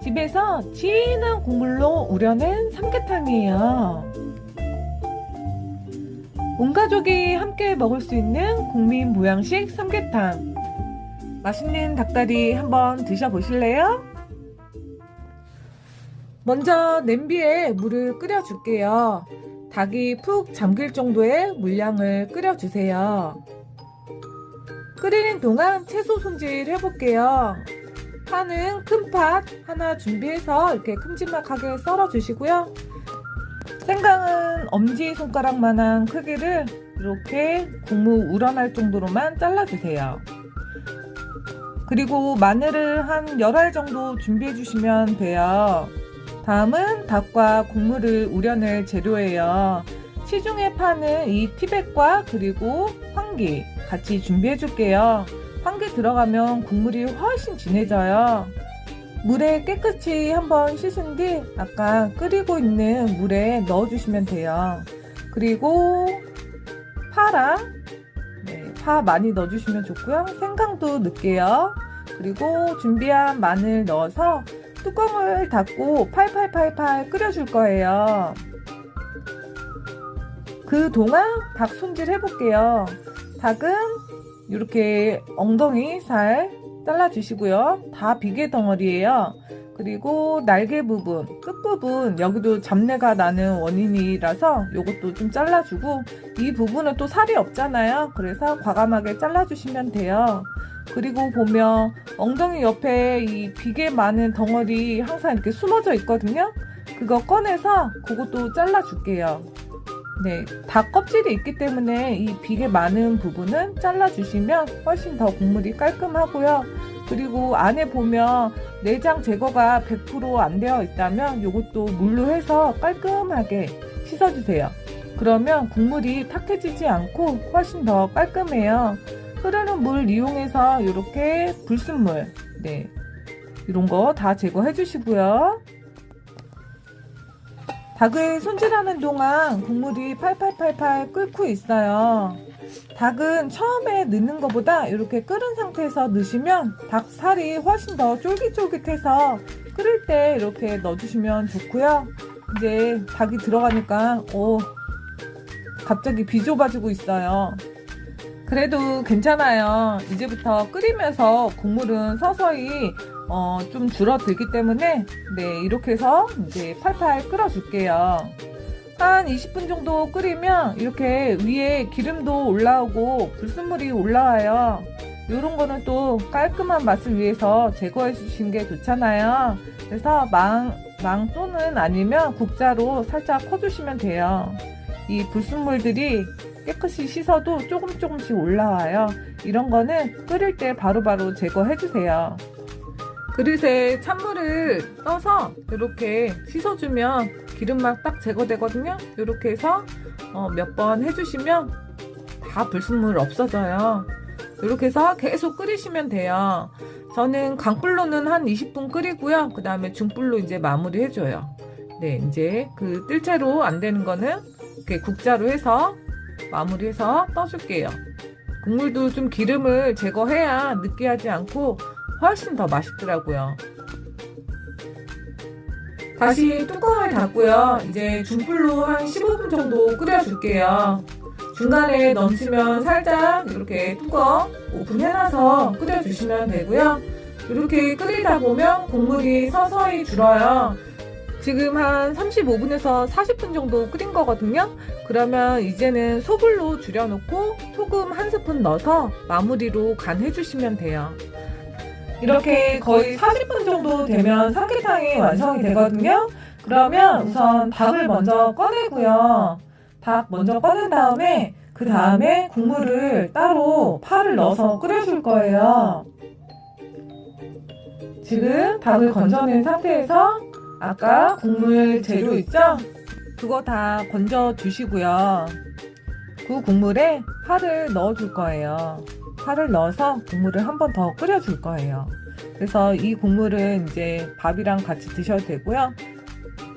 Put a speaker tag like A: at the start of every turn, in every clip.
A: 집에서 진한 국물로 우려낸 삼계탕이에요. 온 가족이 함께 먹을 수 있는 국민 보양식 삼계탕. 맛있는 닭다리 한번 드셔보실래요? 먼저 냄비에 물을 끓여줄게요. 닭이 푹 잠길 정도의 물량을 끓여주세요. 끓이는 동안 채소 손질 해볼게요. 파는 큰 팥 하나 준비해서 이렇게 큼지막하게 썰어 주시고요. 생강은 엄지손가락만한 크기를 이렇게 국물 우러날 정도로만 잘라주세요. 그리고 마늘을 한 10알 정도 준비해 주시면 돼요. 다음은 닭과 국물을 우려낼 재료예요. 시중에 파는 이 티백과 그리고 황기 같이 준비해 줄게요. 황기 들어가면 국물이 훨씬 진해져요. 물에 깨끗이 한번 씻은 뒤 아까 끓이고 있는 물에 넣어 주시면 돼요. 그리고 파랑 파 많이 넣어 주시면 좋고요. 생강도 넣을게요. 그리고 준비한 마늘 넣어서 뚜껑을 닫고 팔팔팔팔 끓여줄 거예요. 그동안 닭 손질 해볼게요. 닭은 이렇게 엉덩이 살 잘라주시고요. 다 비계 덩어리예요. 그리고 날개 부분, 끝부분 여기도 잡내가 나는 원인이라서 이것도 좀 잘라주고, 이 부분은 또 살이 없잖아요. 그래서 과감하게 잘라주시면 돼요. 그리고 보면 엉덩이 옆에 이 비계 많은 덩어리 항상 이렇게 숨어져 있거든요. 그거 꺼내서 그것도 잘라줄게요. 닭 껍질이 있기 때문에 이 비계 많은 부분은 잘라주시면 훨씬 더 국물이 깔끔하고요. 그리고 안에 보면 내장 제거가 100% 안 되어 있다면 이것도 물로 해서 깔끔하게 씻어주세요. 그러면 국물이 탁해지지 않고 훨씬 더 깔끔해요. 흐르는 물 이용해서 이렇게 불순물, 이런 거 다 제거해 주시고요. 닭을 손질하는 동안 국물이 팔팔팔팔 끓고 있어요. 닭은 처음에 넣는 것보다 이렇게 끓은 상태에서 넣으시면 닭살이 훨씬 더 쫄깃쫄깃해서 끓일 때 이렇게 넣어주시면 좋고요. 이제 닭이 들어가니까 갑자기 비좁아지고 있어요. 그래도 괜찮아요. 이제부터 끓이면서 국물은 서서히 좀 줄어들기 때문에 이렇게 해서 이제 팔팔 끓여줄게요. 한 20분 정도 끓이면 이렇게 위에 기름도 올라오고 불순물이 올라와요. 이런 거는 또 깔끔한 맛을 위해서 제거해 주시는 게 좋잖아요. 그래서 망 또는 아니면 국자로 살짝 퍼주시면 돼요. 이 불순물들이 깨끗이 씻어도 조금씩 올라와요. 이런 거는 끓일 때 바로바로 제거해 주세요. 그릇에 찬물을 떠서 이렇게 씻어주면 기름막 딱 제거되거든요. 이렇게 해서 몇 번 해주시면 다 불순물 없어져요. 이렇게 해서 계속 끓이시면 돼요. 저는 강불로는 한 20분 끓이고요. 그 다음에 중불로 이제 마무리 해줘요. 이제 그 뜰채로 안 되는 거는 이렇게 국자로 해서 마무리해서 떠줄게요. 국물도 좀 기름을 제거해야 느끼하지 않고 훨씬 더 맛있더라고요. 다시 뚜껑을 닫고요. 이제 중불로 한 15분 정도 끓여줄게요. 중간에 넘치면 살짝 이렇게 뚜껑 오픈해놔서 끓여주시면 되고요. 이렇게 끓이다 보면 국물이 서서히 줄어요. 지금 한 35분에서 40분 정도 끓인 거거든요. 그러면 이제는 소불로 줄여놓고 소금 1스푼 넣어서 마무리로 간해 주시면 돼요. 이렇게 거의 40분 정도 되면 삼계탕이 완성이 되거든요. 그러면 우선 닭을 먼저 꺼내고요. 닭 먼저 꺼낸 다음에 그 다음에 국물을 따로 파를 넣어서 끓여줄 거예요. 지금 닭을 건져낸 상태에서 아까 국물 재료 있죠? 그거 다 건져 주시고요. 그 국물에 파를 넣어 줄 거예요. 파를 넣어서 국물을 한 번 더 끓여 줄 거예요. 그래서 이 국물은 이제 밥이랑 같이 드셔도 되고요.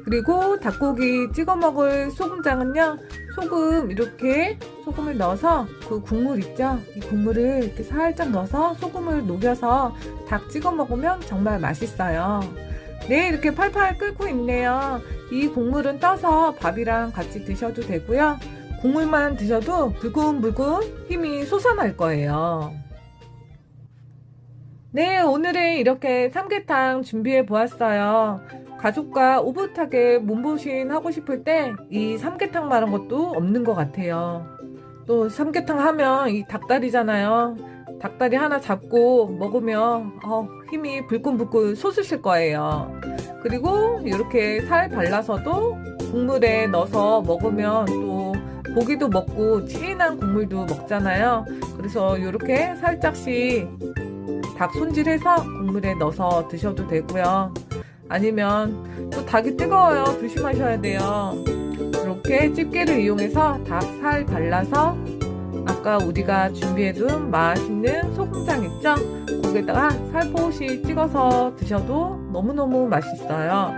A: 그리고 닭고기 찍어 먹을 소금장은요, 소금 이렇게 소금을 넣어서 그 국물 있죠? 이 국물을 이렇게 살짝 넣어서 소금을 녹여서 닭 찍어 먹으면 정말 맛있어요. 네, 이렇게 팔팔 끓고 있네요. 이 국물은 떠서 밥이랑 같이 드셔도 되고요. 국물만 드셔도 불끈불끈 힘이 솟아날 거예요. 네, 오늘은 이렇게 삼계탕 준비해 보았어요. 가족과 오붓하게 몸보신 하고 싶을 때 이 삼계탕만한 것도 없는 것 같아요. 또 삼계탕 하면 이 닭다리잖아요. 닭다리 하나 잡고 먹으면 힘이 불끈불끈 솟으실 거예요. 그리고 이렇게 살 발라서도 국물에 넣어서 먹으면 또 고기도 먹고 진한 국물도 먹잖아요. 그래서 이렇게 살짝씩 닭 손질해서 국물에 넣어서 드셔도 되고요. 아니면 또 닭이 뜨거워요. 조심하셔야 돼요. 이렇게 집게를 이용해서 닭 살 발라서 아까 우리가 준비해둔 맛있는 소금장 있죠? 거기에다가 살포시 찍어서 드셔도 너무너무 맛있어요.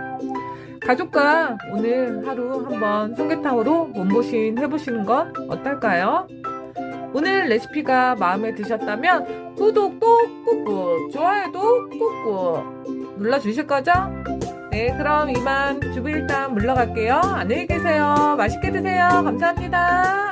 A: 가족과 오늘 하루 한번 삼계탕으로 몸보신 해보시는 건 어떨까요? 오늘 레시피가 마음에 드셨다면 구독도 꾹꾹, 좋아요도 꾹꾹 눌러주실 거죠? 네, 그럼 이만 주부 일단 물러갈게요. 안녕히 계세요. 맛있게 드세요. 감사합니다.